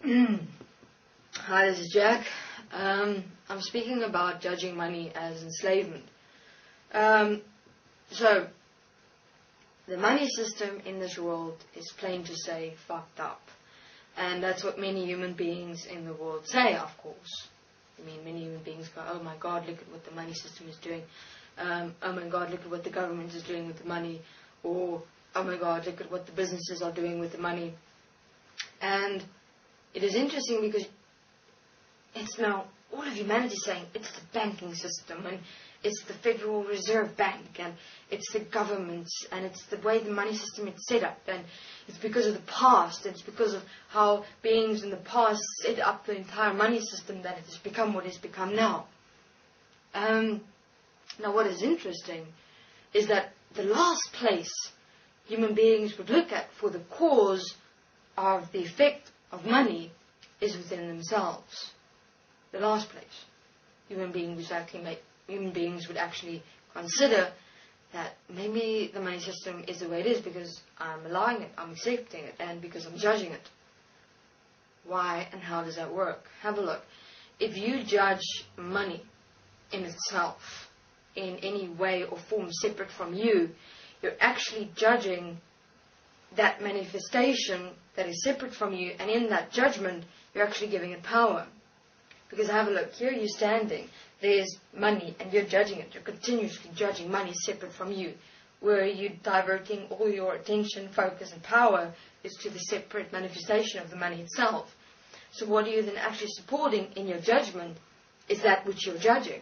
Hi, this is Jack. I'm speaking about judging money as enslavement. So, the money system in this world is plain to say fucked up. And that's what many human beings in the world say, of course. I mean, many human beings go, oh my God, look at what the money system is doing. Oh my God, look at what the government is doing with the money. Or, oh my God, look at what the businesses are doing with the money. And it is interesting because it's now all of humanity saying it's the banking system and it's the Federal Reserve Bank and it's the governments and it's the way the money system is set up, and it's because of the past, it's because of how beings in the past set up the entire money system that it has become what it's become now. Now what is interesting is that the last place human beings would look at for the cause of the effect of money is within themselves. The last place human beings would actually consider that maybe the money system is the way it is because I'm allowing it, I'm accepting it, and because I'm judging it. Why and how does that work? Have a look. If you judge money in itself in any way or form separate from you, you're actually judging that manifestation that is separate from you, and in that judgment you're actually giving it power. Because have a look, here you're standing, there's money and you're judging it, you're continuously judging money separate from you. Where you're diverting all your attention, focus and power is to the separate manifestation of the money itself. So what are you then actually supporting in your judgment is that which you're judging.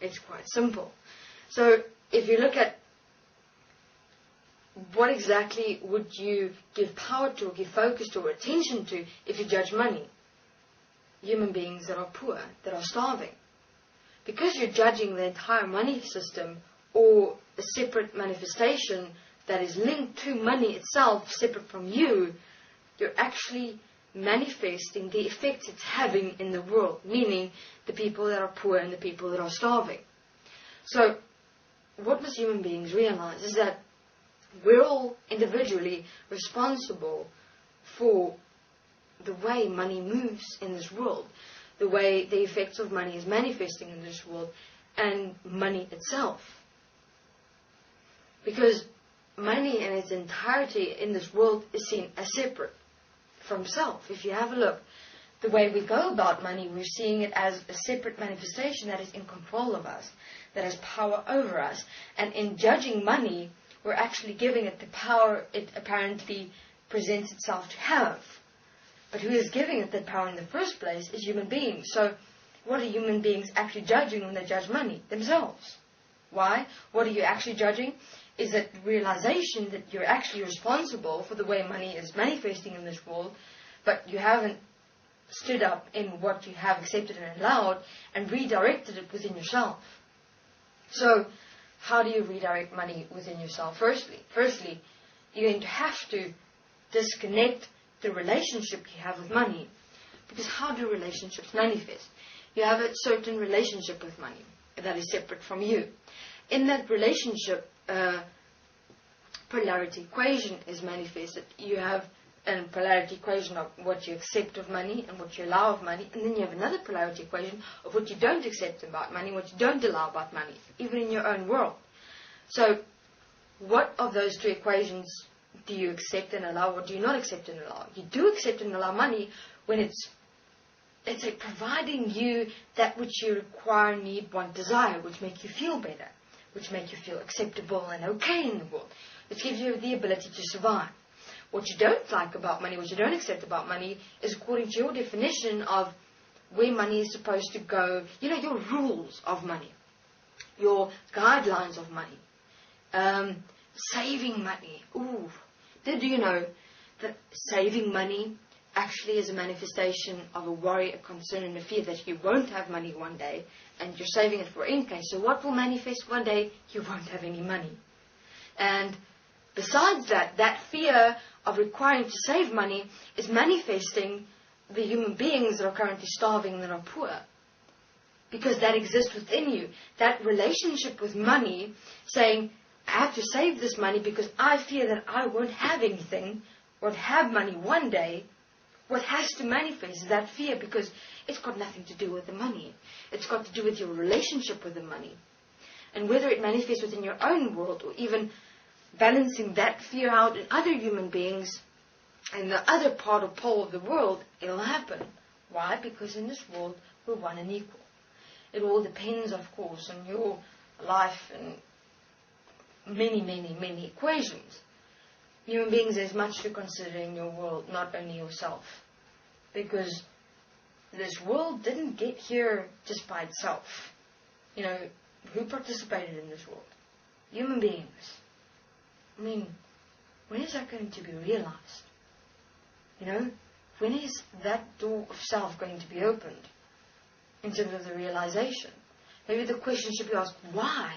It's quite simple. So if you look at what exactly would you give power to, or give focus to, or attention to if you judge money? Human beings that are poor, that are starving. Because you're judging the entire money system or a separate manifestation that is linked to money itself, separate from you, you're actually manifesting the effects it's having in the world, meaning the people that are poor and the people that are starving. So, what must human beings realize is that we're all individually responsible for the way money moves in this world, the way the effects of money is manifesting in this world, and money itself. Because money in its entirety in this world is seen as separate from self. If you have a look, the way we go about money, we're seeing it as a separate manifestation that is in control of us, that has power over us. And in judging money, we're actually giving it the power it apparently presents itself to have. But who is giving it that power in the first place is human beings. So what are human beings actually judging when they judge money? Themselves. Why? What are you actually judging? Is that realization that you're actually responsible for the way money is manifesting in this world, but you haven't stood up in what you have accepted and allowed and redirected it within yourself. So how do you redirect money within yourself? Firstly, you're going to have to disconnect the relationship you have with money. Because how do relationships manifest? You have a certain relationship with money that is separate from you. In that relationship, polarity equation is manifested. You have a polarity equation of what you accept of money and what you allow of money, and then you have another polarity equation of what you don't accept about money, what you don't allow about money, even in your own world. So, what of those two equations do you accept and allow, or do you not accept and allow? You do accept and allow money when it's like providing you that which you require, need, want, desire, which make you feel better, which make you feel acceptable and okay in the world, which gives you the ability to survive. What you don't like about money, what you don't accept about money, is according to your definition of where money is supposed to go, your rules of money, your guidelines of money, saving money. Ooh. Did you know that saving money actually is a manifestation of a worry, a concern, and a fear that you won't have money one day, and you're saving it for in case. So what will manifest one day? You won't have any money. And besides that, that fear of requiring to save money is manifesting the human beings that are currently starving and that are poor. Because that exists within you. That relationship with money, saying, I have to save this money because I fear that I won't have anything, won't have money one day, what has to manifest is that fear, because it's got nothing to do with the money. It's got to do with your relationship with the money. And whether it manifests within your own world or even balancing that fear out in other human beings in the other part or pole of the world, it'll happen. Why? Because in this world, we're one and equal. It all depends, of course, on your life and many, many, many equations. Human beings, there's much to consider in your world, not only yourself. Because this world didn't get here just by itself. You know, who participated in this world? Human beings. I mean, when is that going to be realized? You know, when is that door of self going to be opened? In terms of the realization. Maybe the question should be asked, why?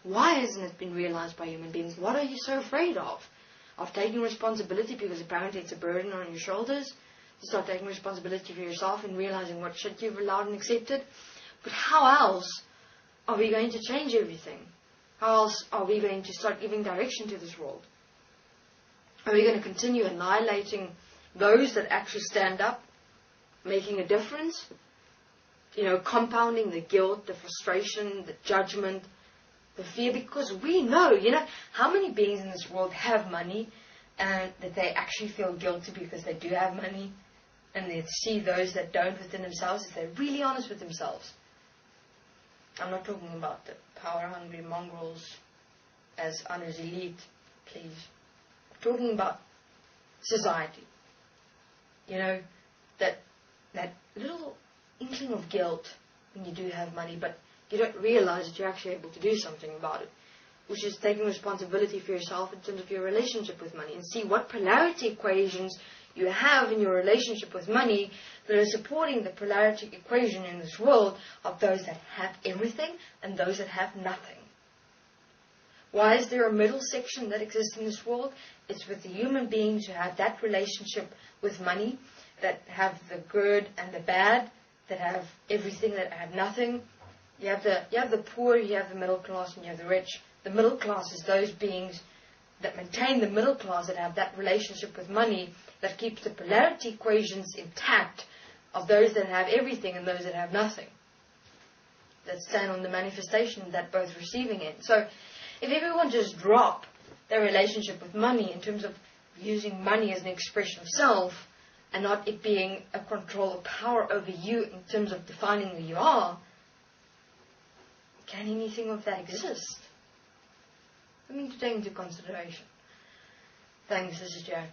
Why hasn't it been realized by human beings? What are you so afraid of? Of taking responsibility because apparently it's a burden on your shoulders? To start taking responsibility for yourself and realizing what shit you've allowed and accepted? But how else are we going to change everything? How else are we going to start giving direction to this world? Are we going to continue annihilating those that actually stand up, making a difference? You know, compounding the guilt, the frustration, the judgment, the fear, because we know, you know, how many beings in this world have money and that they actually feel guilty because they do have money, and they see those that don't within themselves if they're really honest with themselves. I'm not talking about the power-hungry mongrels as Anna's elite, please. I'm talking about society. You know, that little inkling of guilt when you do have money, but you don't realize that you're actually able to do something about it, which is taking responsibility for yourself in terms of your relationship with money, and see what polarity equations you have in your relationship with money that are supporting the polarity equation in this world of those that have everything and those that have nothing. Why is there a middle section that exists in this world? It's with the human beings who have that relationship with money, that have the good and the bad, that have everything, that have nothing. You have the poor, you have the middle class, and you have the rich. The middle class is those beings that maintain the middle class, that have that relationship with money, that keeps the polarity equations intact of those that have everything and those that have nothing, that stand on the manifestation that both receiving it. So if everyone just drop their relationship with money in terms of using money as an expression of self and not it being a control or power over you in terms of defining who you are, can anything of that exist? I mean, to take into consideration. Thanks, this is Jack.